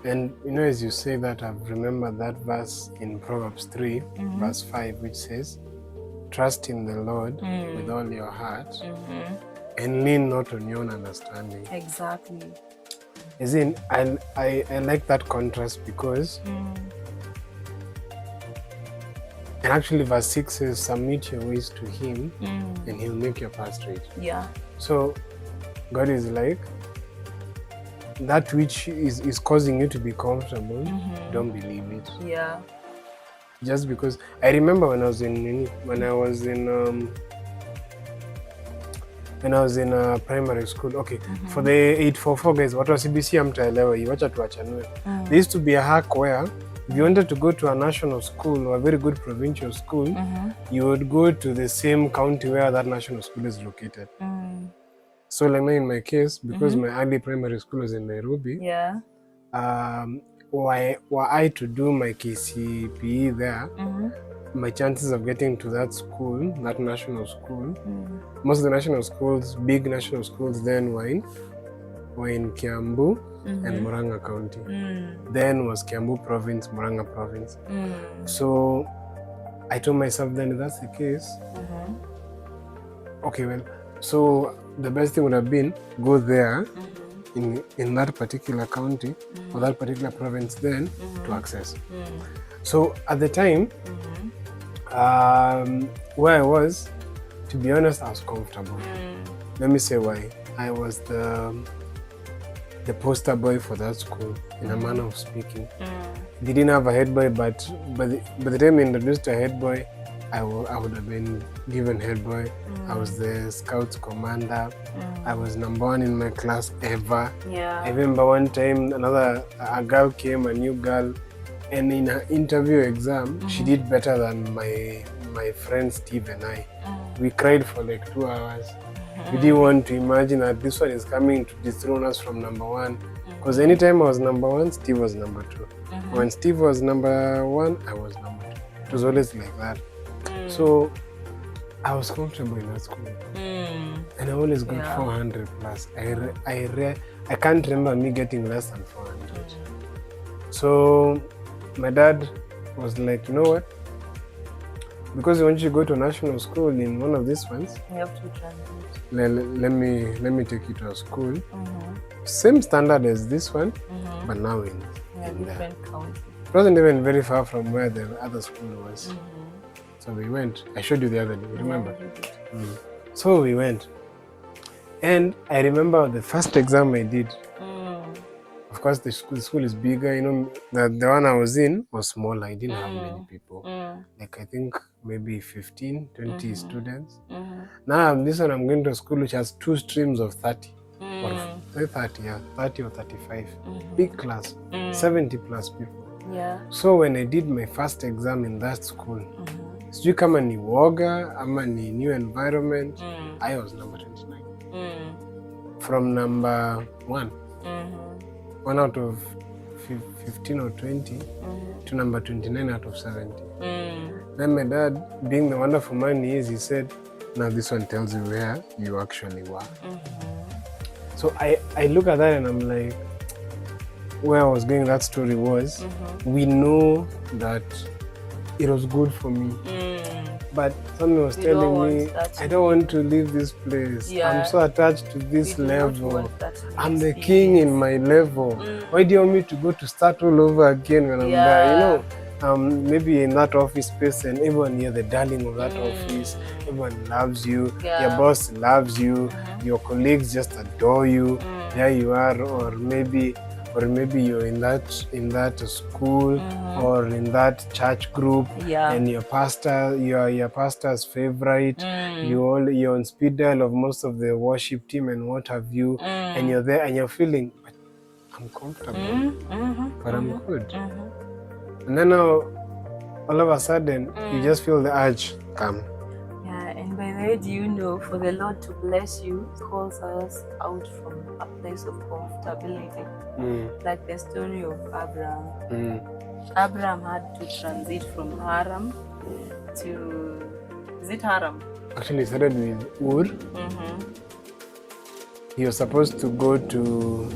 And as you say that, I've remembered that verse in Proverbs 3, verse 5, which says, trust in the Lord with all your heart and lean not on your own understanding. Exactly. As in, I like that contrast because, and actually verse 6 says, submit your ways to him and he'll make your path straight. Yeah. So God is like, that which is causing you to be comfortable, don't believe it. Yeah. Just because I remember when I was in primary school. Okay, for the 844 guys, what was CBC amtaelewa hii, wacha tuachanue. There used to be a hack where if you wanted to go to a national school or a very good provincial school, you would go to the same county where that national school is located. So like in my case, because my early primary school was in Nairobi, Yeah. were I to do my KCPE there, my chances of getting to that school, that national school, most of the national schools, big national schools then were in Kiambu and Murang'a County. Then was Kiambu Province, Murang'a Province. So I told myself then, if that's the case, okay, well, so the best thing would have been go there in that particular county or that particular province then to access. So at the time, where I was, to be honest, I was comfortable. Let me say why. I was the poster boy for that school, in a manner of speaking. They didn't have a head boy, but by the time I introduced a head boy, I would have been given head boy. I was the Scouts commander. I was number 1 in my class ever. Yeah. I remember one time a girl came, a new girl, and in her interview exam, she did better than my friend Steve and I. We cried for like 2 hours. We didn't want to imagine that this one is coming to dethrone us from number 1. Because anytime I was number 1, Steve was number 2. When Steve was number 1, I was number 2. It was always like that. So I was comfortable in that school. And I always got 400 plus. I can't remember me getting less than 400. So my dad was like, you know what? Because when you go to a national school in one of these ones, You have to translate. let me take you to a school. Same standard as this one, but now in different county. It wasn't even very far from where the other school was. So we went. I showed you the other day, remember? So we went. And I remember the first exam I did. Of course, the school is bigger. The one I was in was smaller. I didn't have many people. Like I think maybe 15, 20 students. Now this one I'm going to a school which has 2 streams of 30. Or 30, yeah, 30 or 35. Big class, 70 plus people. Yeah. So when I did my first exam in that school, sijui kama ni woga ama ni new environment, I was number 29. From number 1. 1 out of 15 or 20 to number 29 out of 70. Then my dad, being the wonderful man he is, he said, now this one tells you where you actually were. So I look at that and I'm like, where I was going, that story was, we know that it was good for me. But something was telling me, I don't want to leave this place. Yeah. I'm so attached to this level. I'm the king in my level. Why do you want me to go to start all over again when I'm there? Maybe in that office space and everyone, you're the darling of that office. Everyone loves you. Your boss loves you. Your colleagues just adore you. There you are, or maybe you're in that school or in that church group, and your pastor, you're pastor's favorite. You're on speed dial of most of the worship team and what have you, and you're there and you're feeling, I'm comfortable, but I'm good. And then now, all of a sudden, you just feel the urge come. And by the way, do you know, for the Lord to bless you, He calls us out from a place of comfortability. Like the story of Abraham. Abraham had to transit from Haram to, is it Haram? Actually, it started with Ur. he was supposed to go to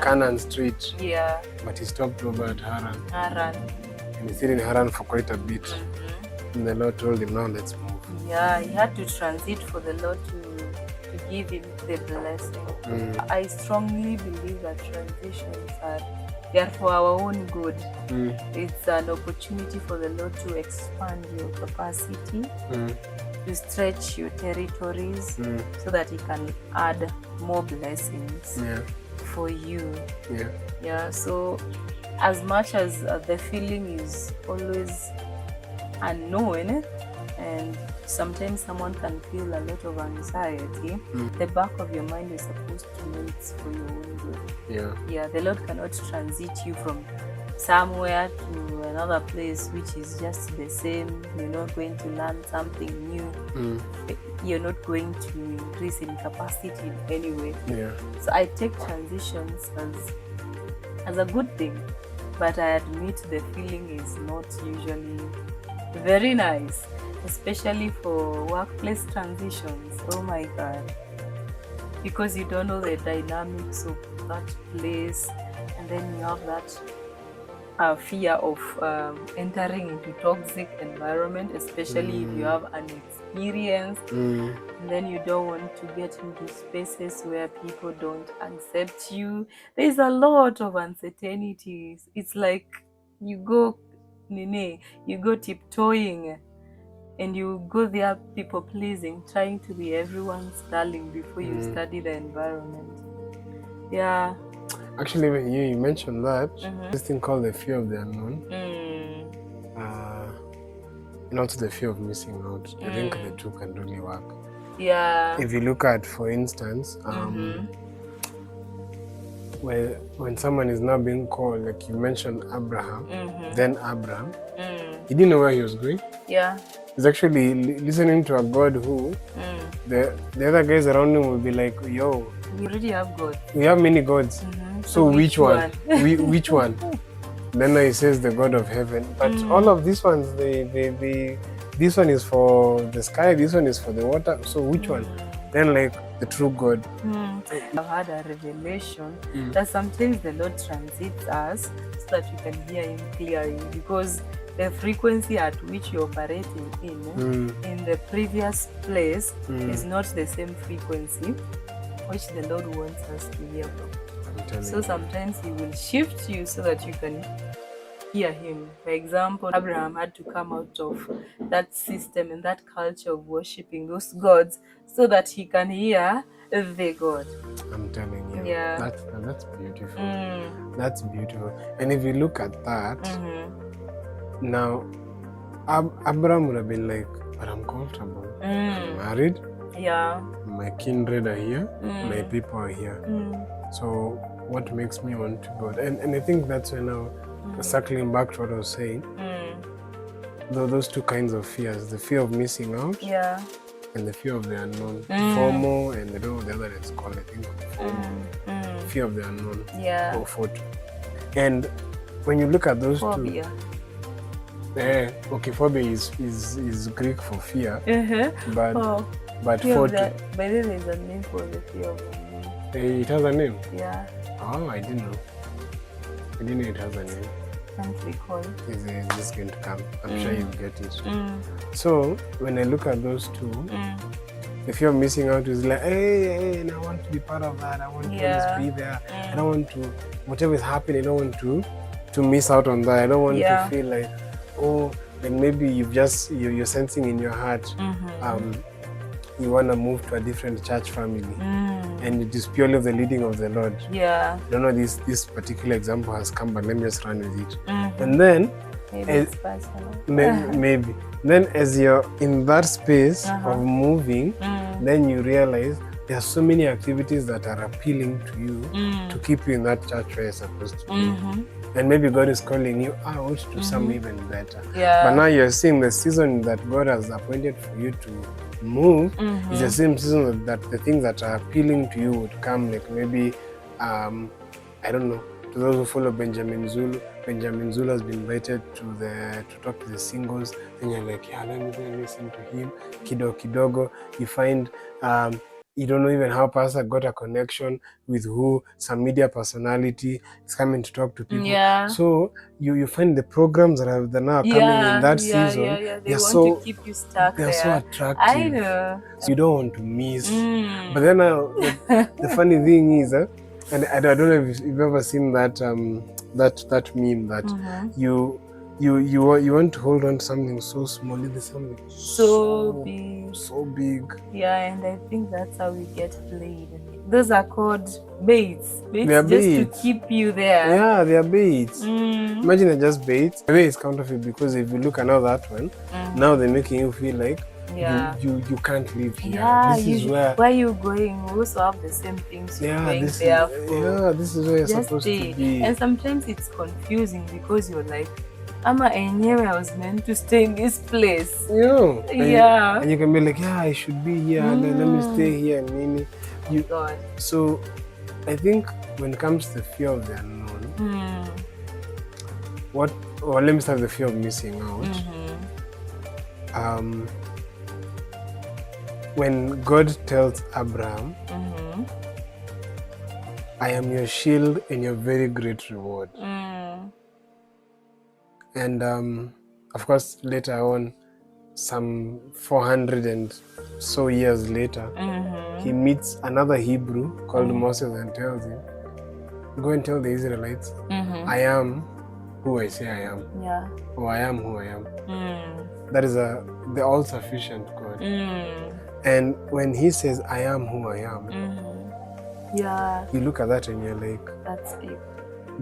Canaan Street. Yeah. But he stopped over at Haran. Haran. And he stayed in Haran for quite a bit. And the Lord told him, now let's move. Yeah, he had to transit for the Lord to give him the blessing. I strongly believe that transitions they are for our own good. It's an opportunity for the Lord to expand your capacity, to stretch your territories, so that He can add more blessings for you. Yeah. So as much as the feeling is always unknown, and sometimes someone can feel a lot of anxiety, the back of your mind is supposed to know it's for your own good. Yeah, the Lord cannot transit you from somewhere to another place which is just the same. You're not going to learn something new. You're not going to increase in capacity in any way. So I take transitions as a good thing, but I admit the feeling is not usually very nice, especially for workplace transitions. Oh my God, because you don't know the dynamics of that place, and then you have that fear of entering into toxic environment, especially if you have an experience, and then you don't want to get into spaces where people don't accept you. There's a lot of uncertainties. It's like you go tiptoeing, and you go there people pleasing, trying to be everyone's darling before you study the environment. Yeah. Actually, when you mentioned that, this thing called the fear of the unknown, and also the fear of missing out, I think the two can really work. Yeah. If you look at, for instance, when someone is now being called, like you mentioned Abraham, then Abraham, he didn't know where he was going. Yeah. He's actually listening to a God who the other guys around him will be like, yo, we already have God. We have many gods. So which one? Which one? Then he says the God of heaven. But all of these ones, this one is for the sky, this one is for the water. So which one? Then like the true God. I've had a revelation that sometimes the Lord transits us so that we can hear Him clearly, because the frequency at which you're operating in the previous place is not the same frequency which the Lord wants us to hear from. So sometimes He will shift you so that you can hear Him. For example, Abraham had to come out of that system and that culture of worshipping those gods so that he can hear the God. I'm telling you. Yeah. That's beautiful. That's beautiful. And if you look at that, now Abraham would have been like, but I'm comfortable. I'm married. Yeah. My kindred are here. My people are here. So what makes me want to go? And I think that's when now, circling back to what I was saying, those two kinds of fears, the fear of missing out and the fear of the unknown. FOMO, and I don't know the other is called, I think FOMO. Fear of the unknown. Or FOTO. And when you look at those phobia. two, okay, phobia is Greek for fear, but FOTO. By the way, there's a name for the fear of the unknown. It has a name? Yeah. Oh, I didn't know. I didn't know it has a name. Can't recall. Is this going to come? I'm sure you'll get it. So when I look at those two, the fear of missing out is like, hey, and I want to be part of that. I want to always be there. I don't want to, whatever is happening, I don't want to miss out on that. I don't want to feel like, oh, and maybe you're sensing in your heart, you want to move to a different church family, and it is purely of the leading of the Lord. I don't know, this particular example has come, but let me just run with it. And then maybe then as you're in that space of moving, then you realize there are so many activities that are appealing to you to keep you in that church where you're supposed to be. And maybe God is calling you out to something even better. But now you're seeing the season that God has appointed for you to move is the same season that the things that are appealing to you would come. Like maybe, I don't know, to those who follow Benjamin Zulu. Benjamin Zulu has been invited to talk to the singles. Then you're like, yeah, let me go and listen to him. Kidogo. You find you don't know even how pastor got a connection with who, some media personality is coming to talk to people. Yeah. So you find the programs that are now coming in that season. They want to keep you stuck they're there. so attractive. I know. So you don't want to miss. But then the funny thing is, and I don't know if you've ever seen that that meme that you want to hold on to something so small, there's something so big. Yeah, and I think that's how we get played. Those are called baits. They are just baits. to keep you there. Yeah, they are baits. Imagine they're just baits. The way it's counterfeit, because if you look at now that one, now they're making you feel like you can't live here. Yeah, this is where you going? We also have the same things you're going this there is, this is where you're supposed to be. And sometimes it's confusing because you're like, Ama enyewe, I was meant to stay in this place. You know? And you can be like, I should be here, let me stay here. God. So I think when it comes to the fear of the unknown, let me start with the fear of missing out. When God tells Abraham, I am your shield and your very great reward. And of course, later on, some 400 and so years later, he meets another Hebrew called Moses and tells him, go and tell the Israelites, I am who I say I am. Yeah. Or I am who I am. That is the all-sufficient God. And when he says, I am who I am, you look at that and you're like, that's it.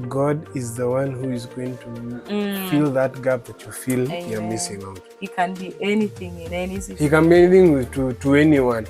God is the one who is going to fill that gap that you feel you're missing out. He can be anything in any situation. He can be anything to anyone.